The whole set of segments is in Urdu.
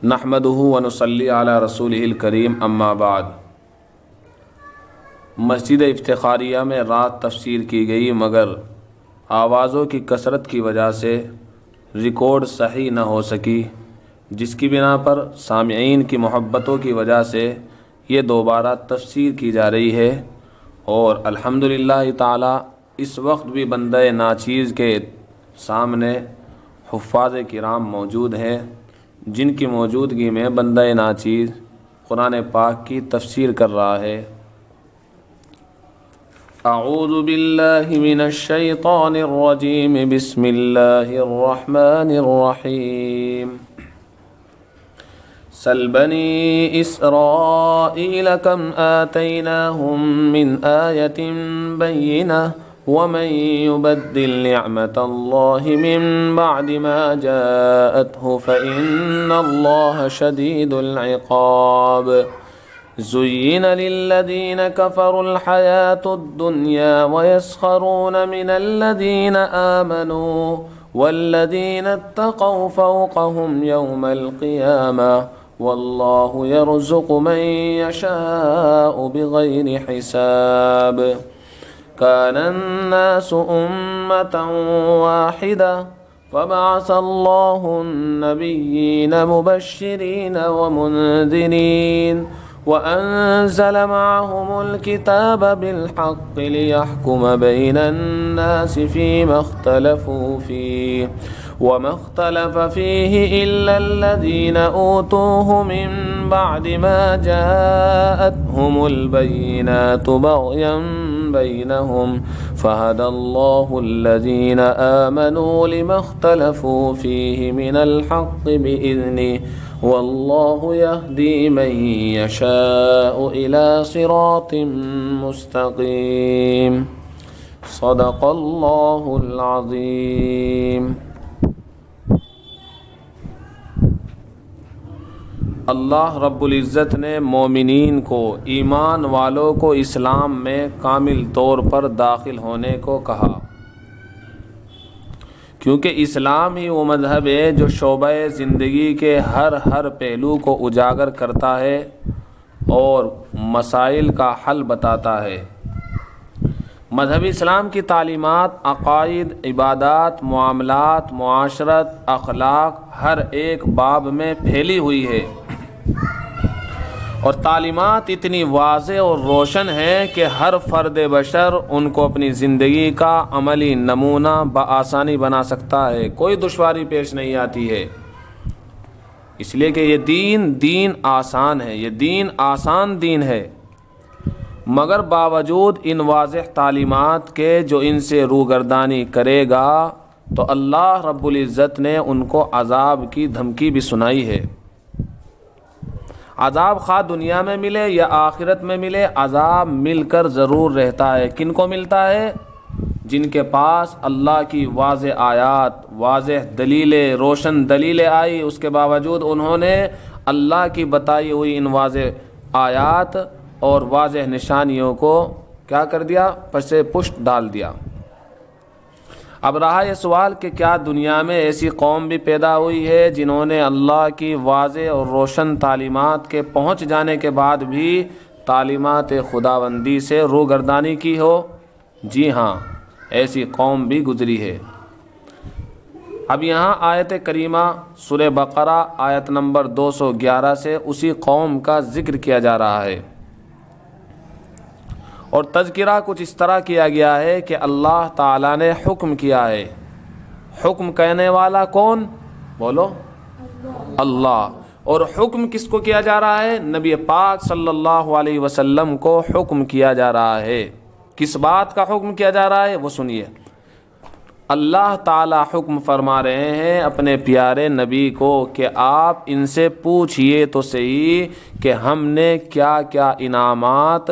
نحمدہ ونصلی علی رسولہ الکریم اما بعد۔ مسجد افتخاریہ میں رات تفسیر کی گئی، مگر آوازوں کی کثرت کی وجہ سے ریکارڈ صحیح نہ ہو سکی، جس کی بنا پر سامعین کی محبتوں کی وجہ سے یہ دوبارہ تفسیر کی جا رہی ہے، اور الحمدللہ تعالی اس وقت بھی بندہ ناچیز کے سامنے حفاظ کرام موجود ہیں، جن کی موجودگی میں بندہ ناچیز قرآن پاک کی تفسیر کر رہا ہے۔ اعوذ باللہ من الشیطان الرجیم، بسم اللہ الرحمن الرحیم۔ سل بنی اسرائیل کم آتیناہم من آیت بینہ ومن يبدل نعمة الله من بعد ما جاءته فإن الله شديد العقاب زين للذين كفروا الحياة الدنيا ويسخرون من الذين آمنوا والذين اتقوا فوقهم يوم القيامة والله يرزق من يشاء بغير حساب كان الناس أمة واحدة فبعث الله النبيين مبشرين ومنذرين وأنزل معهم الكتاب بالحق ليحكم بين الناس فيما اختلفوا فيه وما اختلف فيه إلا الذين أوتوه من بعد ما جاءتهم البينات بغيا بينهم فهدى الله الذين آمنوا لما اختلفوا فيه من الحق بإذنه والله يهدي من يشاء إلى صراط مستقيم صدق الله العظيم۔ اللہ رب العزت نے مومنین کو، ایمان والوں کو اسلام میں کامل طور پر داخل ہونے کو کہا، کیونکہ اسلام ہی وہ مذہب ہے جو شعبہ زندگی کے ہر پہلو کو اجاگر کرتا ہے اور مسائل کا حل بتاتا ہے۔ مذہب اسلام کی تعلیمات، عقائد، عبادات، معاملات، معاشرت، اخلاق ہر ایک باب میں پھیلی ہوئی ہے، اور تعلیمات اتنی واضح اور روشن ہیں کہ ہر فرد بشر ان کو اپنی زندگی کا عملی نمونہ بآسانی بنا سکتا ہے، کوئی دشواری پیش نہیں آتی ہے، اس لیے کہ یہ دین آسان ہے، یہ دین آسان دین ہے، مگر باوجود ان واضح تعلیمات کے جو ان سے روگردانی کرے گا تو اللہ رب العزت نے ان کو عذاب کی دھمکی بھی سنائی ہے۔ عذاب خواہ دنیا میں ملے یا آخرت میں ملے، عذاب مل کر ضرور رہتا ہے۔ کن کو ملتا ہے؟ جن کے پاس اللہ کی واضح آیات، واضح دلیلیں، روشن دلیلیں آئی، اس کے باوجود انہوں نے اللہ کی بتائی ہوئی ان واضح آیات اور واضح نشانیوں کو کیا کر دیا؟ پسے پشت ڈال دیا۔ اب رہا یہ سوال کہ کیا دنیا میں ایسی قوم بھی پیدا ہوئی ہے جنہوں نے اللہ کی واضح اور روشن تعلیمات کے پہنچ جانے کے بعد بھی تعلیمات خداوندی سے روگردانی کی ہو؟ جی ہاں، ایسی قوم بھی گزری ہے۔ اب یہاں آیت کریمہ سورہ بقرہ آیت نمبر 211 سے اسی قوم کا ذکر کیا جا رہا ہے، اور تذکرہ کچھ اس طرح کیا گیا ہے کہ اللہ تعالیٰ نے حکم کیا ہے۔ حکم کہنے والا کون؟ بولو، اللہ۔ اور حکم کس کو کیا جا رہا ہے؟ نبی پاک صلی اللہ علیہ وسلم کو حکم کیا جا رہا ہے۔ کس بات کا حکم کیا جا رہا ہے وہ سنیے۔ اللہ تعالیٰ حکم فرما رہے ہیں اپنے پیارے نبی کو کہ آپ ان سے پوچھئے تو صحیح کہ ہم نے کیا کیا انعامات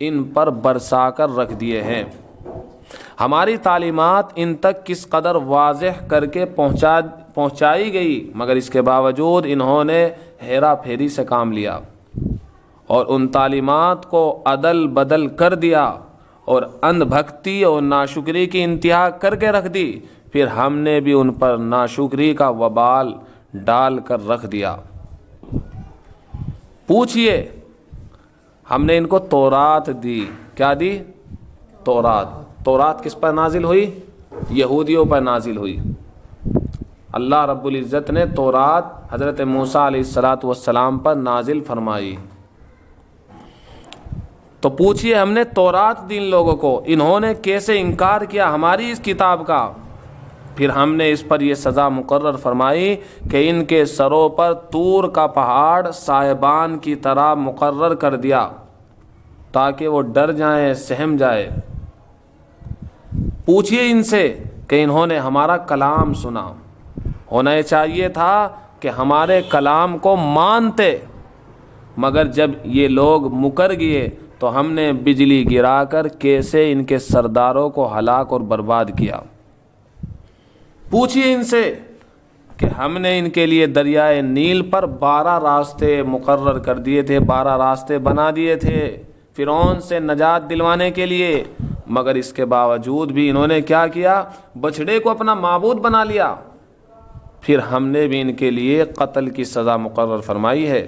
ان پر برسا کر رکھ دیے ہیں، ہماری تعلیمات ان تک کس قدر واضح کر کے پہنچائی گئی، مگر اس کے باوجود انہوں نے ہیرا پھیری سے کام لیا اور ان تعلیمات کو عدل بدل کر دیا اور اندھ بھکتی اور ناشکری کی انتہا کر کے رکھ دی۔ پھر ہم نے بھی ان پر ناشکری کا وبال ڈال کر رکھ دیا۔ پوچھئے ہم نے ان کو تورات دی. کیا دی؟ تورات. تورات کس پر نازل ہوئی؟ یہودیوں پر نازل ہوئی. اللہ رب العزت نے تورات حضرت موسیٰ علیہ السلام پر نازل فرمائی. تو پوچھئے ہم نے تورات دی ان لوگوں کو، انہوں نے کیسے انکار کیا ہماری اس کتاب کا. پھر ہم نے اس پر یہ سزا مقرر فرمائی کہ ان کے سروں پر طور کا پہاڑ صاحبان کی طرح مقرر کر دیا تاکہ وہ ڈر جائیں، سہم جائے. پوچھئے ان سے کہ انہوں نے ہمارا کلام سنا، ہونا یہ چاہیے تھا کہ ہمارے کلام کو مانتے، مگر جب یہ لوگ مکر گئے تو ہم نے بجلی گرا کر کیسے ان کے سرداروں کو ہلاک اور برباد کیا. پوچھئے ان سے کہ ہم نے ان کے لیے دریائے نیل پر 12 راستے مقرر کر دیے تھے، 12 راستے بنا دیے تھے فرعون سے نجات دلوانے کے لیے، مگر اس کے باوجود بھی انہوں نے کیا کیا؟ بچھڑے کو اپنا معبود بنا لیا. پھر ہم نے بھی ان کے لیے قتل کی سزا مقرر فرمائی ہے.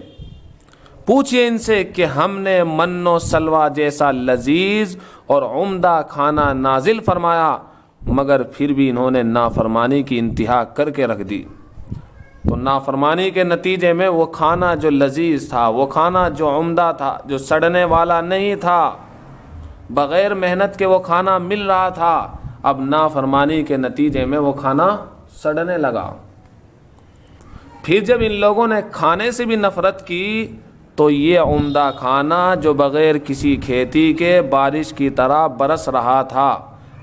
پوچھئے ان سے کہ ہم نے من و سلوہ جیسا لذیذ اور عمدہ کھانا نازل فرمایا، مگر پھر بھی انہوں نے نافرمانی کی انتہا کر کے رکھ دی. تو نافرمانی کے نتیجے میں وہ کھانا جو لذیذ تھا، وہ کھانا جو عمدہ تھا، جو سڑنے والا نہیں تھا، بغیر محنت کے وہ کھانا مل رہا تھا، اب نافرمانی کے نتیجے میں وہ کھانا سڑنے لگا. پھر جب ان لوگوں نے کھانے سے بھی نفرت کی تو یہ عمدہ کھانا جو بغیر کسی کھیتی کے بارش کی طرح برس رہا تھا،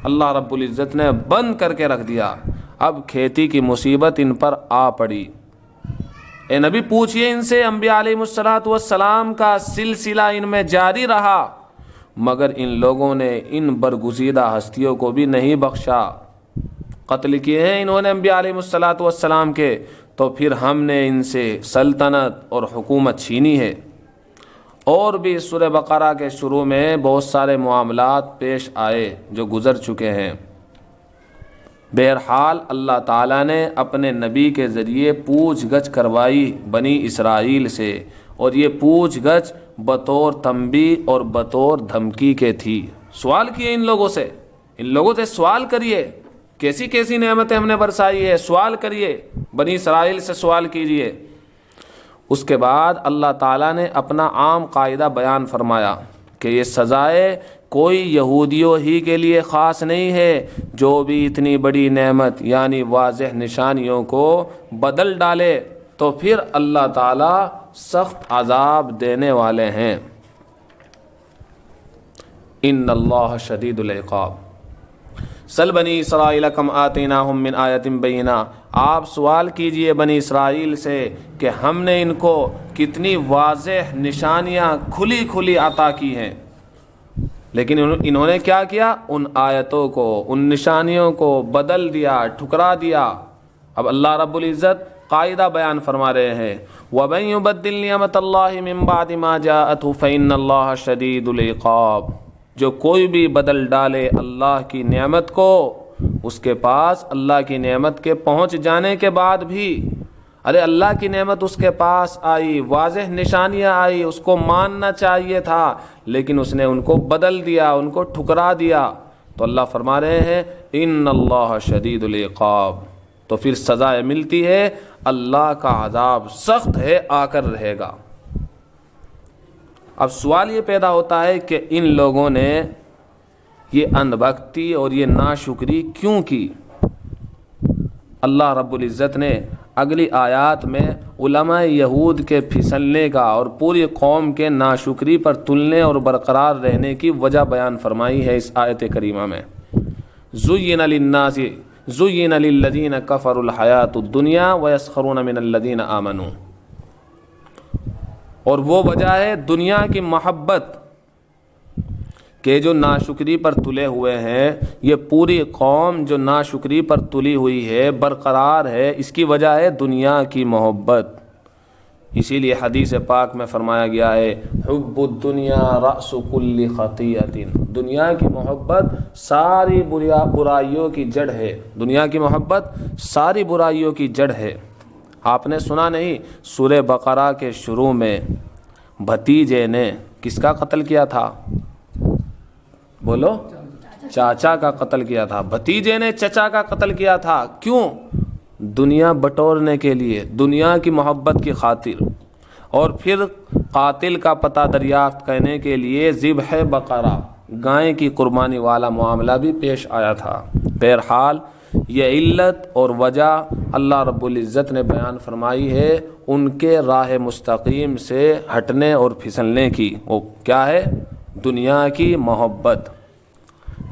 اللہ رب العزت نے بند کر کے رکھ دیا. اب کھیتی کی مصیبت ان پر آ پڑی. اے نبی پوچھئے ان سے، انبیاء علیہ السلام کا سلسلہ ان میں جاری رہا، مگر ان لوگوں نے ان برگزیدہ ہستیوں کو بھی نہیں بخشا. قتل کیے ہیں انہوں نے انبیاء علیہ السلام کے، تو پھر ہم نے ان سے سلطنت اور حکومت چھینی ہے. اور بھی سورہ بقرہ کے شروع میں بہت سارے معاملات پیش آئے جو گزر چکے ہیں. بہرحال اللہ تعالیٰ نے اپنے نبی کے ذریعے پوچھ گچھ کروائی بنی اسرائیل سے، اور یہ پوچھ گچھ بطور تنبیہ اور بطور دھمکی کے تھی. سوال کیے ان لوگوں سے سوال کریے، کیسی کیسی نعمتیں ہم نے برسائی ہے، سوال کریے، بنی اسرائیل سے سوال کیجئے. اس کے بعد اللہ تعالیٰ نے اپنا عام قاعدہ بیان فرمایا کہ یہ سزائے کوئی یہودیوں ہی کے لیے خاص نہیں ہے. جو بھی اتنی بڑی نعمت یعنی واضح نشانیوں کو بدل ڈالے تو پھر اللہ تعالیٰ سخت عذاب دینے والے ہیں. ان اللہ شدید العقاب. سل بنی اسرائیل کم آتیناہم من آیت بینہ. آپ سوال کیجئے بنی اسرائیل سے کہ ہم نے ان کو کتنی واضح نشانیاں کھلی کھلی عطا کی ہیں، لیکن انہوں نے کیا کیا؟ ان آیتوں کو، ان نشانیوں کو بدل دیا، ٹھکرا دیا. اب اللہ رب العزت قاعدہ بیان فرما رہے ہیں، وَمَن يُبَدِّلْ نِعْمَةَ اللَّهِ مِن بَعْدِ مَا جَاءَتْهُ فَإِنَّ اللَّهَ شَدِيدُ الْعِقَابِ. جو کوئی بھی بدل ڈالے اللہ کی نعمت کو، اس کے پاس اللہ کی نعمت کے پہنچ جانے کے بعد بھی، ارے اللہ کی نعمت اس کے پاس آئی، واضح نشانیاں آئی، اس کو ماننا چاہیے تھا، لیکن اس نے ان کو بدل دیا، ان کو ٹھکرا دیا. تو اللہ فرما رہے ہیں ان اللہ شدید العقاب. تو پھر سزائے ملتی ہے، اللہ کا عذاب سخت ہے، آ کر رہے گا. اب سوال یہ پیدا ہوتا ہے کہ ان لوگوں نے یہ اندھبھکتی اور یہ ناشکری کیوں کی؟ اللہ رب العزت نے اگلی آیات میں علماء یہود کے پھسلنے کا اور پوری قوم کے ناشکری پر تلنے اور برقرار رہنے کی وجہ بیان فرمائی ہے اس آیت کریمہ میں. زُيِّنَ لِلَّذِينَ كَفَرُوا الْحَيَاةُ الدُّنْيَا وَيَسْخَرُونَ مِنَ الَّذِينَ آمَنُوا. اور وہ وجہ ہے دنیا کی محبت کہ جو ناشکری پر تلے ہوئے ہیں، یہ پوری قوم جو ناشکری پر تلی ہوئی ہے، برقرار ہے، اس کی وجہ ہے دنیا کی محبت. اسی لیے حدیث پاک میں فرمایا گیا ہے حب الدنیا رأس کل خطیئۃ. دنیا کی محبت ساری برائیوں کی جڑ ہے. دنیا کی محبت ساری برائیوں کی جڑ ہے. آپ نے سنا نہیں سورہ بقرہ کے شروع میں بھتیجے نے کس کا قتل کیا تھا؟ بولو، چاچا کا قتل کیا تھا. بھتیجے نے چچا کا قتل کیا تھا. کیوں؟ دنیا بٹورنے کے لیے، دنیا کی محبت کی خاطر. اور پھر قاتل کا پتہ دریافت کرنے کے لیے ذبح بقرہ، گائے کی قربانی والا معاملہ بھی پیش آیا تھا. بہرحال یہ علت اور وجہ اللہ رب العزت نے بیان فرمائی ہے ان کے راہ مستقیم سے ہٹنے اور پھسلنے کی. وہ کیا ہے؟ دنیا کی محبت.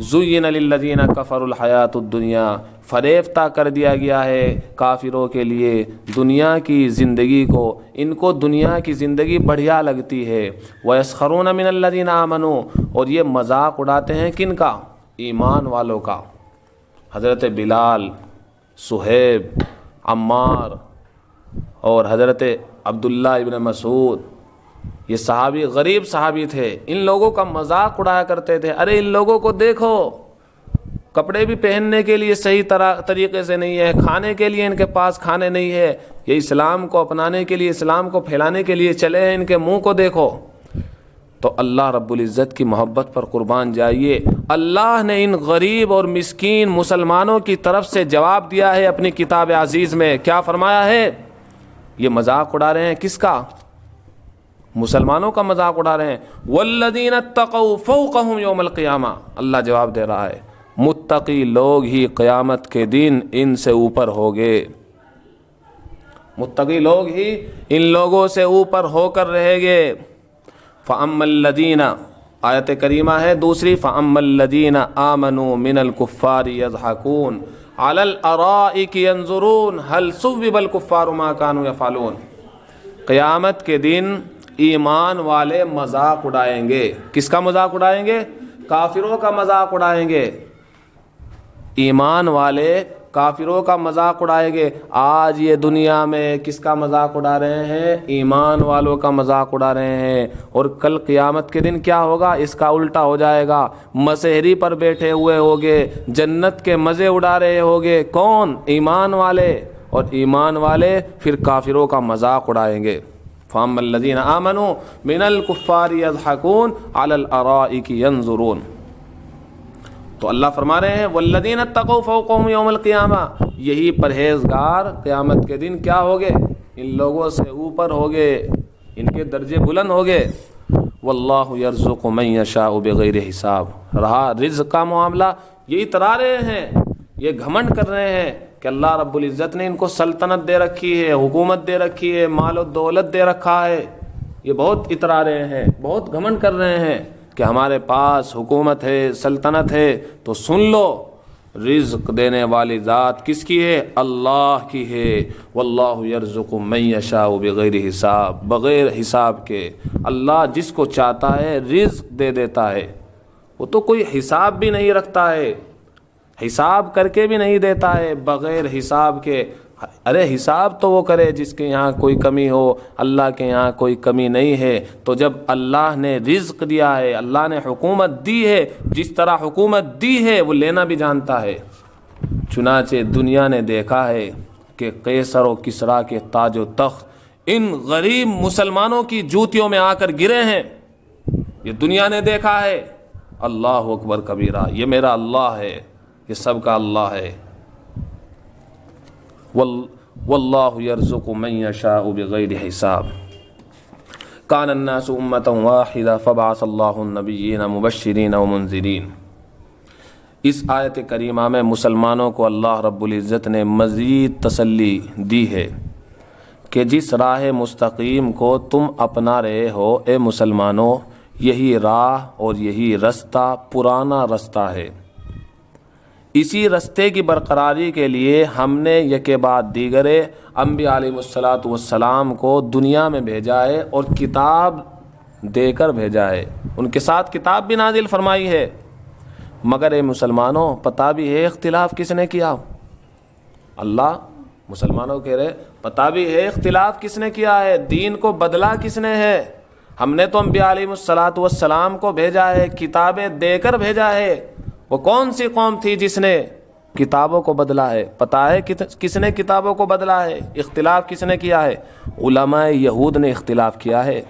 زین للذین کفروا الحیات الدنیا، فریفتہ کر دیا گیا ہے کافروں کے لیے دنیا کی زندگی کو. ان کو دنیا کی زندگی بڑھیا لگتی ہے. وَيَسْخَرُونَ مِنَ الَّذِينَ آمَنُوا، اور یہ مذاق اڑاتے ہیں کن کا؟ ایمان والوں کا. حضرت بلال، صہیب، عمار اور حضرت عبداللہ ابن مسعود، یہ صحابی غریب صحابی تھے. ان لوگوں کا مذاق اڑایا کرتے تھے. ارے ان لوگوں کو دیکھو، کپڑے بھی پہننے کے لیے صحیح طریقے سے نہیں ہے، کھانے کے لیے ان کے پاس کھانے نہیں ہے. یہ اسلام کو اپنانے کے لیے، اسلام کو پھیلانے کے لیے چلے ہیں، ان کے منہ کو دیکھو. تو اللہ رب العزت کی محبت پر قربان جائیے، اللہ نے ان غریب اور مسکین مسلمانوں کی طرف سے جواب دیا ہے اپنی کتاب عزیز میں. کیا فرمایا ہے؟ یہ مذاق اڑا رہے ہیں کس کا؟ مسلمانوں کا مذاق اڑا رہے ہیں. والذین اتقوا فوقہم یوم القیامہ، اللہ جواب دے رہا ہے متقی لوگ ہی قیامت کے دن ان سے اوپر ہوگے. متقی لوگ ہی ان لوگوں سے اوپر ہو کر رہیں گے. فَأَمَّا الَّذِينَ، آیت کریمہ ہے دوسری، فَأَمَّا الَّذِينَ آمَنُوا مِنَ الْكُفَّارِ يَضْحَكُونَ عَلَى الْأَرَائِكِ يَنظُرُونَ هَلْ ثُوِّبَ الْكُفَّارُ مَا كَانُوا يَفْعَلُونَ. قیامت کے دن ایمان والے مذاق اڑائیں گے. کس کا مذاق اڑائیں گے؟ کافروں کا مذاق اڑائیں گے. ایمان والے کافروں کا مذاق اڑائیں گے. آج یہ دنیا میں کس کا مذاق اڑا رہے ہیں؟ ایمان والوں کا مذاق اڑا رہے ہیں. اور کل قیامت کے دن کیا ہوگا؟ اس کا الٹا ہو جائے گا. مسہری پر بیٹھے ہوئے ہوگے، جنت کے مزے اڑا رہے ہوگے. کون؟ ایمان والے. اور ایمان والے پھر کافروں کا مذاق اڑائیں گے. فَأَمَّا الَّذِينَ آمَنُوا مِنَ الْكُفَّارِ يَضْحَكُونَ عَلَى الْأَرَائِكِ يَنظُرُونَ. تو اللہ فرما رہے ہیں وَالَّذِينَ اتَّقَوْا فَوْقَهُمْ يَوْمَ الْقِيَامَةِ، یہی پرہیزگار قیامت کے دن کیا ہوگے؟ ان لوگوں سے اوپر ہوگے، ان کے درجے بلند ہوگے. وَاللَّهُ يَرْزُقُ مَن يَشَاءُ بِغَيْرِ حساب. رہا رزق کا معاملہ، یہ اترا رہے ہیں، یہ گھمنڈ کر رہے ہیں کہ اللہ رب العزت نے ان کو سلطنت دے رکھی ہے، حکومت دے رکھی ہے، مال و دولت دے رکھا ہے. یہ بہت اترا رہے ہیں، بہت گھمنڈ کر رہے ہیں کہ ہمارے پاس حکومت ہے، سلطنت ہے. تو سن لو، رزق دینے والی ذات کس کی ہے؟ اللہ کی ہے. واللہ یرزق من یشاء بغیر حساب، بغیر حساب کے اللہ جس کو چاہتا ہے رزق دے دیتا ہے. وہ تو کوئی حساب بھی نہیں رکھتا ہے، حساب کر کے بھی نہیں دیتا ہے، بغیر حساب کے. ارے حساب تو وہ کرے جس کے یہاں کوئی کمی ہو، اللہ کے یہاں کوئی کمی نہیں ہے. تو جب اللہ نے رزق دیا ہے، اللہ نے حکومت دی ہے، جس طرح حکومت دی ہے وہ لینا بھی جانتا ہے. چنانچہ دنیا نے دیکھا ہے کہ قیصر و کسریٰ کے تاج و تخت ان غریب مسلمانوں کی جوتیوں میں آ کر گرے ہیں. یہ دنیا نے دیکھا ہے. اللہ اکبر کبیرہ، یہ میرا اللہ ہے، یہ سب کا اللہ ہے. واللہ یرزق من یشاء بغیر حساب. کان الناس امۃ واحدہ فبعث اللہ النبیین مبشرین ومنذرین. اس آیت کریمہ میں مسلمانوں کو اللہ رب العزت نے مزید تسلی دی ہے کہ جس راہ مستقیم کو تم اپنا رہے ہو اے مسلمانوں، یہی راہ اور یہی رستہ پرانا رستہ ہے. اسی رستے کی برقراری کے لیے ہم نے یکے بعد دیگر انبیاء علیہ الصلاۃ والسلام کو دنیا میں بھیجا ہے اور کتاب دے کر بھیجا ہے. ان کے ساتھ کتاب بھی نازل فرمائی ہے. مگر اے مسلمانوں، پتہ بھی ہے اختلاف کس نے کیا؟ اللہ مسلمانوں کہہ رہے پتہ بھی ہے اختلاف کس نے کیا ہے، دین کو بدلا کس نے ہے. ہم نے تو انبیاء علیہ الصلاۃ والسلام کو بھیجا ہے، کتابیں دے کر بھیجا ہے. وہ کون سی قوم تھی جس نے کتابوں کو بدلا ہے؟ پتہ ہے کس نے کتابوں کو بدلا ہے؟ اختلاف کس نے کیا ہے؟ علماء یہود نے اختلاف کیا ہے.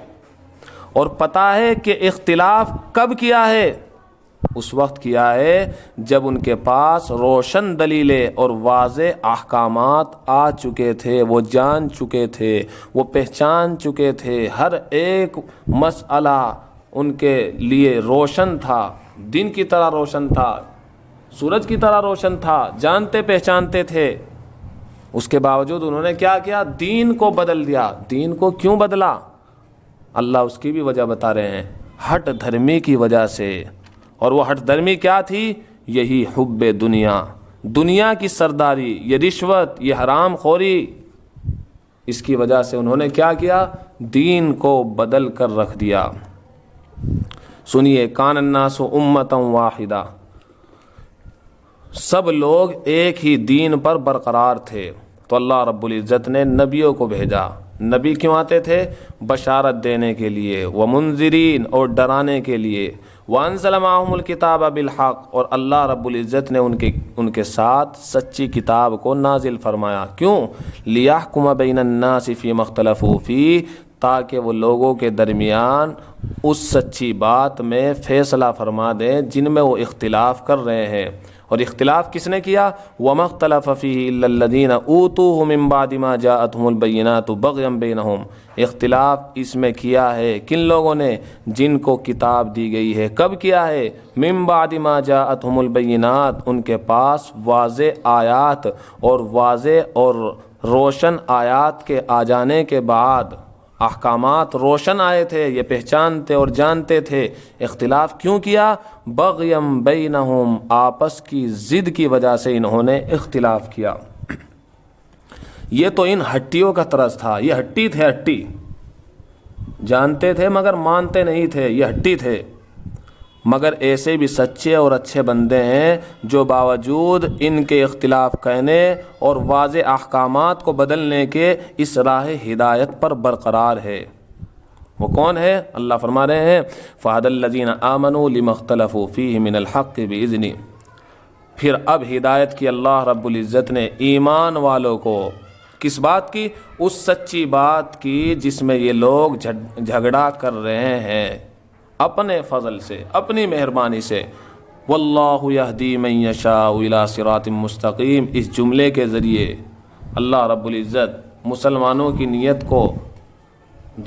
اور پتہ ہے کہ اختلاف کب کیا ہے؟ اس وقت کیا ہے جب ان کے پاس روشن دلیلیں اور واضح احکامات آ چکے تھے، وہ جان چکے تھے، وہ پہچان چکے تھے، ہر ایک مسئلہ ان کے لیے روشن تھا، دن کی طرح روشن تھا، سورج کی طرح روشن تھا، جانتے پہچانتے تھے۔ اس کے باوجود انہوں نے کیا کیا؟ دین کو بدل دیا۔ دین کو کیوں بدلا؟ اللہ اس کی بھی وجہ بتا رہے ہیں، ہٹ دھرمی کی وجہ سے۔ اور وہ ہٹ دھرمی کیا تھی؟ یہی حب دنیا، دنیا کی سرداری، یہ رشوت، یہ حرام خوری، اس کی وجہ سے انہوں نے کیا کیا؟ دین کو بدل کر رکھ دیا۔ سنیے، کان الناس امتا واحدہ، سب لوگ ایک ہی دین پر برقرار تھے، تو اللہ رب العزت نے نبیوں کو بھیجا۔ نبی کیوں آتے تھے؟ بشارت دینے کے لیے، ومنذرین، اور ڈرانے کے لیے، وانزل معہم الکتاب بالحق، اور اللہ رب العزت نے ان کے ساتھ سچی کتاب کو نازل فرمایا۔ کیوں؟ لیحکم بین الناس فیما اختلفوا فیہ، تاکہ وہ لوگوں کے درمیان اس سچی بات میں فیصلہ فرما دیں جن میں وہ اختلاف کر رہے ہیں۔ اور اختلاف کس نے کیا؟ وَمَا اخْتَلَفَ فِيهِ إِلَّا الَّذِينَ أُوتُوهُ مِن بَعْدِ مَا جَاءَتْهُمُ الْبَيِّنَاتُ بَغْيًا بَيْنَهُمْ، اختلاف اس میں کیا ہے کن لوگوں نے؟ جن کو کتاب دی گئی ہے۔ کب کیا ہے؟ مِن بَعْدِ مَا جَاءَتْهُمُ الْبَيِّنَاتُ، ان کے پاس واضح آیات اور واضح اور روشن آیات کے آ جانے کے بعد، احکامات روشن آئے تھے، یہ پہچانتے اور جانتے تھے۔ اختلاف کیوں کیا؟ بغیم بینہم، آپس کی ضد کی وجہ سے انہوں نے اختلاف کیا۔ یہ تو ان ہٹیوں کا طرز تھا، یہ ہٹی تھے، ہٹی جانتے تھے مگر مانتے نہیں تھے، یہ ہٹی تھے۔ مگر ایسے بھی سچے اور اچھے بندے ہیں جو باوجود ان کے اختلاف کہنے اور واضح احکامات کو بدلنے کے اس راہ ہدایت پر برقرار ہے۔ وہ کون ہے؟ اللہ فرما رہے ہیں فَهَدَى الَّذِينَ آمَنُوا لِمَا اخْتَلَفُوا فِيهِ مِنَ الْحَقِّ بِإِذْنِهِ، پھر اب ہدایت کی اللہ رب العزت نے ایمان والوں کو، کس بات کی؟ اس سچی بات کی جس میں یہ لوگ جھگڑا کر رہے ہیں، اپنے فضل سے، اپنی مہربانی سے۔ واللہ یہدی من یشاء الی صراط مستقیم، اس جملے کے ذریعے اللہ رب العزت مسلمانوں کی نیت کو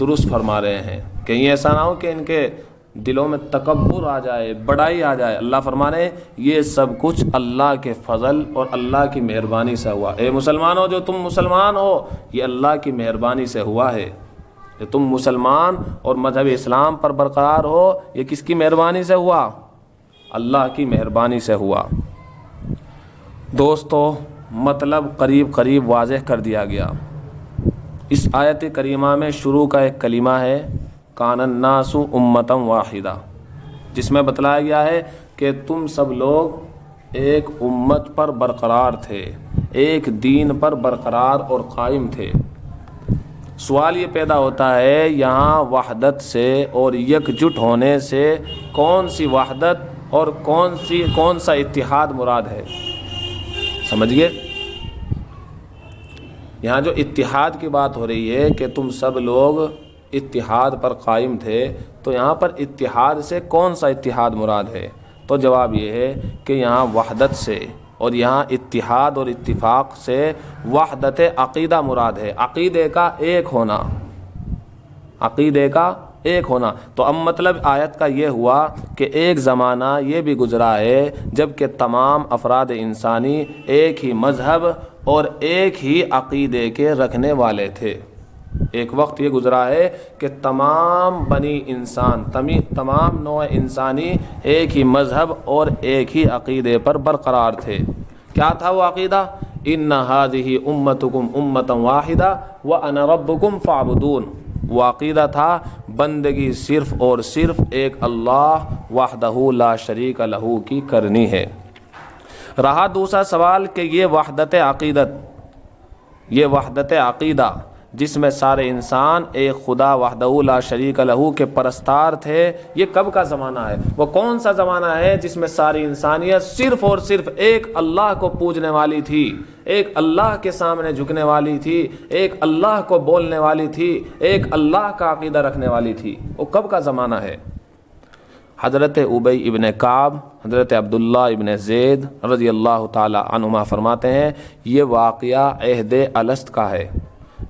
درست فرما رہے ہیں۔ کہیں ایسا نہ ہو کہ ان کے دلوں میں تکبر آ جائے، بڑائی آ جائے۔ اللہ فرما رہے ہیں یہ سب کچھ اللہ کے فضل اور اللہ کی مہربانی سے ہوا۔ اے مسلمانوں، جو تم مسلمان ہو یہ اللہ کی مہربانی سے ہوا ہے۔ کہ تم مسلمان اور مذہب اسلام پر برقرار ہو، یہ کس کی مہربانی سے ہوا؟ اللہ کی مہربانی سے ہوا۔ دوستو، مطلب قریب قریب واضح کر دیا گیا۔ اس آیت کریمہ میں شروع کا ایک کلمہ ہے کان الناس امتا واحدہ، جس میں بتلایا گیا ہے کہ تم سب لوگ ایک امت پر برقرار تھے، ایک دین پر برقرار اور قائم تھے۔ سوال یہ پیدا ہوتا ہے یہاں وحدت سے اور یکجٹ ہونے سے کون سی وحدت اور کون سا اتحاد مراد ہے؟ سمجھئے، یہاں جو اتحاد کی بات ہو رہی ہے کہ تم سب لوگ اتحاد پر قائم تھے، تو یہاں پر اتحاد سے کون سا اتحاد مراد ہے؟ تو جواب یہ ہے کہ یہاں وحدت سے اور یہاں اتحاد اور اتفاق سے وحدت عقیدہ مراد ہے، عقیدے کا ایک ہونا، عقیدے کا ایک ہونا۔ تو اب مطلب آیت کا یہ ہوا کہ ایک زمانہ یہ بھی گزرا ہے جب کہ تمام افراد انسانی ایک ہی مذہب اور ایک ہی عقیدے کے رکھنے والے تھے۔ ایک وقت یہ گزرا ہے کہ تمام بنی انسان، تمام نوع انسانی ایک ہی مذہب اور ایک ہی عقیدے پر برقرار تھے۔ کیا تھا وہ عقیدہ؟ ان ھذہ امتکم امۃ واحدہ وانا ربکم فاعبدون۔ وہ عقیدہ تھا بندگی صرف اور صرف ایک اللہ وحدہ لا شریک لہ کی کرنی ہے۔ رہا دوسرا سوال کہ یہ وحدت عقیدہ جس میں سارے انسان ایک خدا وحدہ لا شریک لہ کے پرستار تھے، یہ کب کا زمانہ ہے؟ وہ کون سا زمانہ ہے جس میں ساری انسانیت صرف اور صرف ایک اللہ کو پوجنے والی تھی، ایک اللہ کے سامنے جھکنے والی تھی، ایک اللہ کو بولنے والی تھی، ایک اللہ کا عقیدہ رکھنے والی تھی؟ وہ کب کا زمانہ ہے؟ حضرت ابی ابن کعب، حضرت عبداللہ ابن زید رضی اللہ تعالی عنہما فرماتے ہیں یہ واقعہ عہد الست کا ہے،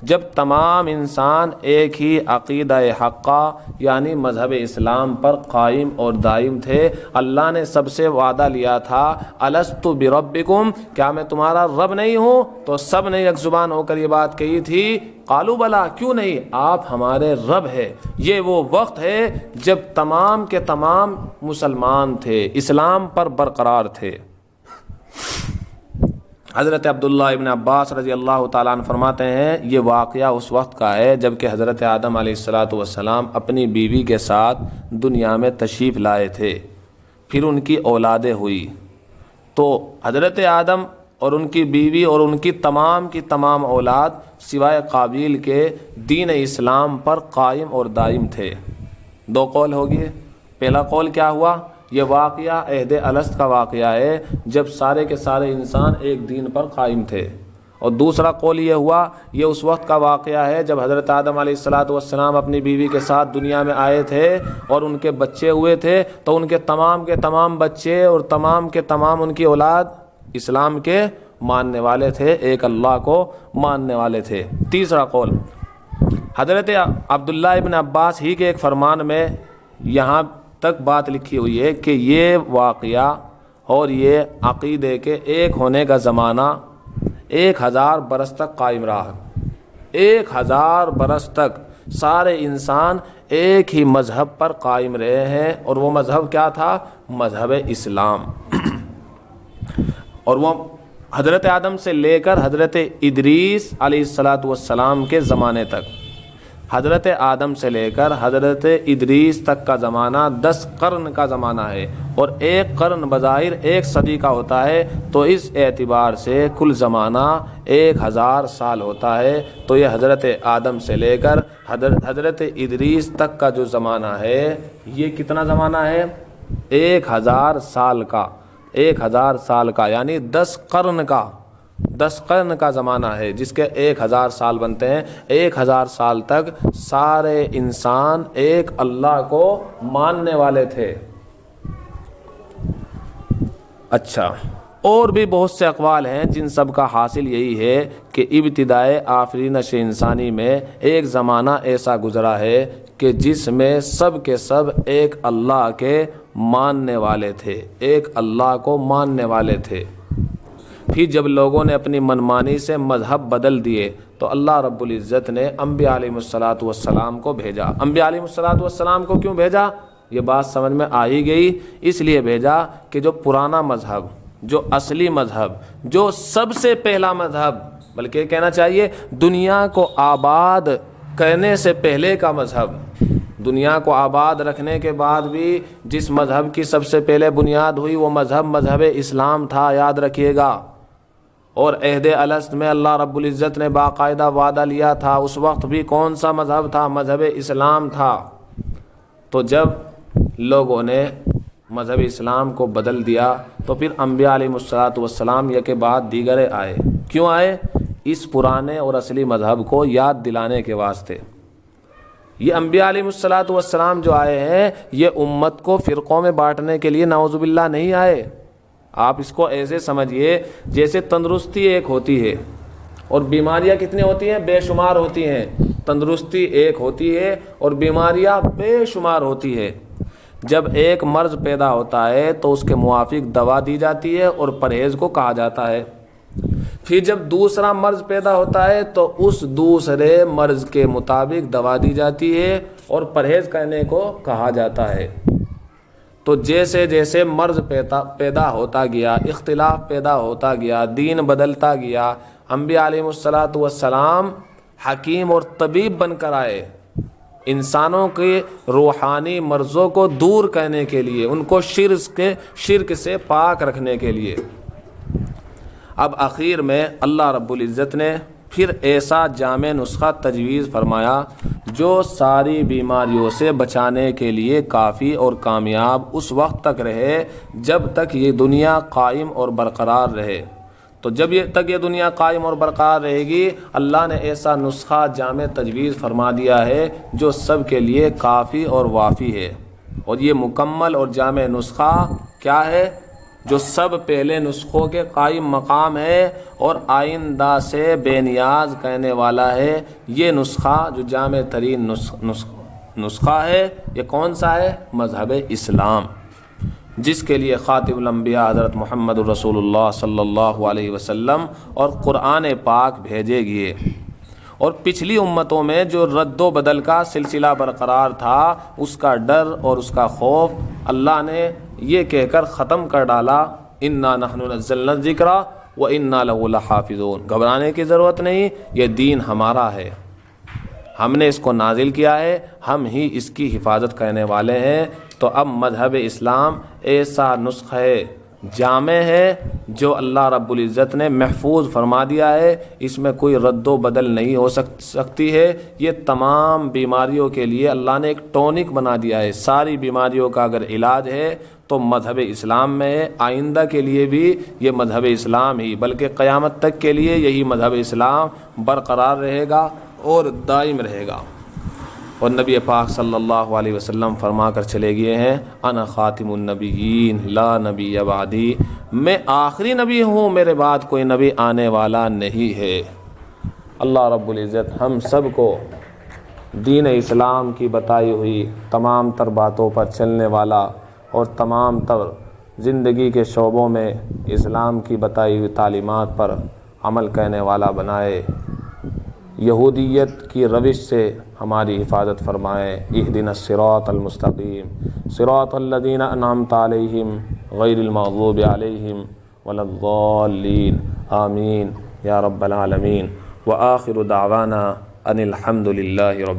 جب تمام انسان ایک ہی عقیدہ حقہ یعنی مذہب اسلام پر قائم اور دائم تھے۔ اللہ نے سب سے وعدہ لیا تھا الست بربکم، کیا میں تمہارا رب نہیں ہوں؟ تو سب نے یک زبان ہو کر یہ بات کہی تھی، قالوا بلا، کیوں نہیں، آپ ہمارے رب ہے۔ یہ وہ وقت ہے جب تمام کے تمام مسلمان تھے، اسلام پر برقرار تھے۔ حضرت عبداللہ ابن عباس رضی اللہ تعالیٰ عنہ فرماتے ہیں یہ واقعہ اس وقت کا ہے جب کہ حضرت آدم علیہ السلام اپنی بیوی کے ساتھ دنیا میں تشریف لائے تھے، پھر ان کی اولادیں ہوئی، تو حضرت آدم اور ان کی بیوی اور ان کی تمام اولاد سوائے قابیل کے دین اسلام پر قائم اور دائم تھے۔ دو قول ہو گئے۔ پہلا قول کیا ہوا؟ یہ واقعہ عہد الست کا واقعہ ہے جب سارے کے سارے انسان ایک دین پر قائم تھے، اور دوسرا قول یہ ہوا یہ اس وقت کا واقعہ ہے جب حضرت آدم علیہ السلام اپنی بیوی کے ساتھ دنیا میں آئے تھے اور ان کے بچے ہوئے تھے، تو ان کے تمام بچے اور تمام کے تمام ان کی اولاد اسلام کے ماننے والے تھے، ایک اللہ کو ماننے والے تھے۔ تیسرا قول حضرت عبداللہ ابن عباس ہی کے ایک فرمان میں یہاں تک بات لکھی ہوئی ہے کہ یہ واقعہ اور یہ عقیدے کے ایک ہونے کا زمانہ 1000 برس تک قائم رہا۔ 1000 برس تک سارے انسان ایک ہی مذہب پر قائم رہے ہیں، اور وہ مذہب کیا تھا؟ مذہب اسلام۔ اور وہ حضرت آدم سے لے کر حضرت ادریس علیہ السلام کے زمانے تک، حضرت آدم سے لے کر حضرت ادریس تک کا زمانہ 10 قرن کا زمانہ ہے، اور ایک قرن بظاہر 1 صدی کا ہوتا ہے، تو اس اعتبار سے کل زمانہ 1000 سال ہوتا ہے۔ تو یہ حضرت آدم سے لے کر حضرت ادریس تک کا جو زمانہ ہے یہ کتنا زمانہ ہے؟ 1000 سال کا، 1000 سال کا یعنی 10 قرن کا زمانہ ہے، جس کے 1000 سال بنتے ہیں۔ 1000 سال تک سارے انسان ایک اللہ کو ماننے والے تھے۔ اچھا، اور بھی بہت سے اقوال ہیں جن سب کا حاصل یہی ہے کہ ابتدائے آفرینش انسانی میں ایک زمانہ ایسا گزرا ہے کہ جس میں سب کے سب ایک اللہ کے ماننے والے تھے، ایک اللہ کو ماننے والے تھے۔ پھر جب لوگوں نے اپنی منمانی سے مذہب بدل دیے تو اللہ رب العزت نے انبیاء علیہ السلام کو بھیجا۔ انبیاء علیہ السلام کو کیوں بھیجا؟ یہ بات سمجھ میں آ ہی گئی۔ اس لیے بھیجا کہ جو پرانا مذہب، جو اصلی مذہب، جو سب سے پہلا مذہب، بلکہ کہنا چاہیے دنیا کو آباد کرنے سے پہلے کا مذہب، دنیا کو آباد رکھنے کے بعد بھی جس مذہب کی سب سے پہلے بنیاد ہوئی وہ مذہب اسلام تھا، یاد رکھیے گا۔ اور عہد الست میں اللہ رب العزت نے باقاعدہ وعدہ لیا تھا، اس وقت بھی کون سا مذہب تھا؟ مذہب اسلام تھا۔ تو جب لوگوں نے مذہب اسلام کو بدل دیا تو پھر انبیاء علیہ السلام یہ کے بعد دیگرے آئے۔ کیوں آئے؟ اس پرانے اور اصلی مذہب کو یاد دلانے کے واسطے۔ یہ انبیاء علیہ السلام جو آئے ہیں یہ امت کو فرقوں میں بانٹنے کے لیے نعوذ باللہ نہیں آئے۔ آپ اس کو ایسے سمجھیے جیسے تندرستی ایک ہوتی ہے اور بیماریاں کتنی ہوتی ہیں؟ بے شمار ہوتی ہیں۔ تندرستی ایک ہوتی ہے اور بیماریاں بے شمار ہوتی ہے۔ جب ایک مرض پیدا ہوتا ہے تو اس کے موافق دوا دی جاتی ہے اور پرہیز کو کہا جاتا ہے۔ پھر جب دوسرا مرض پیدا ہوتا ہے تو اس دوسرے مرض کے مطابق دوا دی جاتی ہے اور پرہیز کرنے کو کہا جاتا ہے۔ تو جیسے جیسے مرض پیدا ہوتا گیا، اختلاف پیدا ہوتا گیا، دین بدلتا گیا، انبیاء علیہ السلام حکیم اور طبیب بن کر آئے انسانوں کے روحانی مرضوں کو دور کرنے کے لیے، ان کو شرک سے پاک رکھنے کے لیے۔ اب آخر میں اللہ رب العزت نے پھر ایسا جامع نسخہ تجویز فرمایا جو ساری بیماریوں سے بچانے کے لیے کافی اور کامیاب اس وقت تک رہے جب تک یہ دنیا قائم اور برقرار رہے۔ تو جب تک یہ دنیا قائم اور برقرار رہے گی، اللہ نے ایسا نسخہ جامع تجویز فرما دیا ہے جو سب کے لیے کافی اور وافی ہے۔ اور یہ مکمل اور جامع نسخہ کیا ہے؟ جو سب پہلے نسخوں کے قائم مقام ہے اور آئندہ سے بے نیاز کہنے والا ہے۔ یہ نسخہ جو جامع ترین نسخہ ہے، یہ کون سا ہے؟ مذہب اسلام، جس کے لیے خاتم الانبیاء حضرت محمد رسول اللہ صلی اللہ علیہ وسلم اور قرآن پاک بھیجے گئے۔ اور پچھلی امتوں میں جو رد و بدل کا سلسلہ برقرار تھا، اس کا ڈر اور اس کا خوف اللہ نے یہ کہہ کر ختم کر ڈالا، انا نحن نزلنا الذکر وانا لہ لحافظون۔ گھبرانے کی ضرورت نہیں، یہ دین ہمارا ہے، ہم نے اس کو نازل کیا ہے، ہم ہی اس کی حفاظت کرنے والے ہیں۔ تو اب مذہب اسلام ایسا نسخہ جامع ہے جو اللہ رب العزت نے محفوظ فرما دیا ہے، اس میں کوئی رد و بدل نہیں ہو سکتی ہے۔ یہ تمام بیماریوں کے لیے اللہ نے ایک ٹونک بنا دیا ہے۔ ساری بیماریوں کا اگر علاج ہے تو مذہب اسلام میں ہے، آئندہ کے لیے بھی یہ مذہب اسلام ہی، بلکہ قیامت تک کے لیے یہی مذہب اسلام برقرار رہے گا اور دائم رہے گا۔ اور نبی پاک صلی اللہ علیہ وسلم فرما کر چلے گئے ہیں، انا خاتم النبیین لا نبی بعدی، میں آخری نبی ہوں، میرے بعد کوئی نبی آنے والا نہیں ہے۔ اللہ رب العزت ہم سب کو دین اسلام کی بتائی ہوئی تمام تر باتوں پر چلنے والا اور تمام تر زندگی کے شعبوں میں اسلام کی بتائی ہوئی تعلیمات پر عمل کرنے والا بنائے، یہودیت کی روش سے ہماری حفاظت فرمائے۔ اہدنا الصراط المستقیم صراط الذین انعمت علیہم غیر المغضوب علیہم ولا الضالین آمین یا رب العالمین۔ وآخر دعوانا ان الحمد للہ رب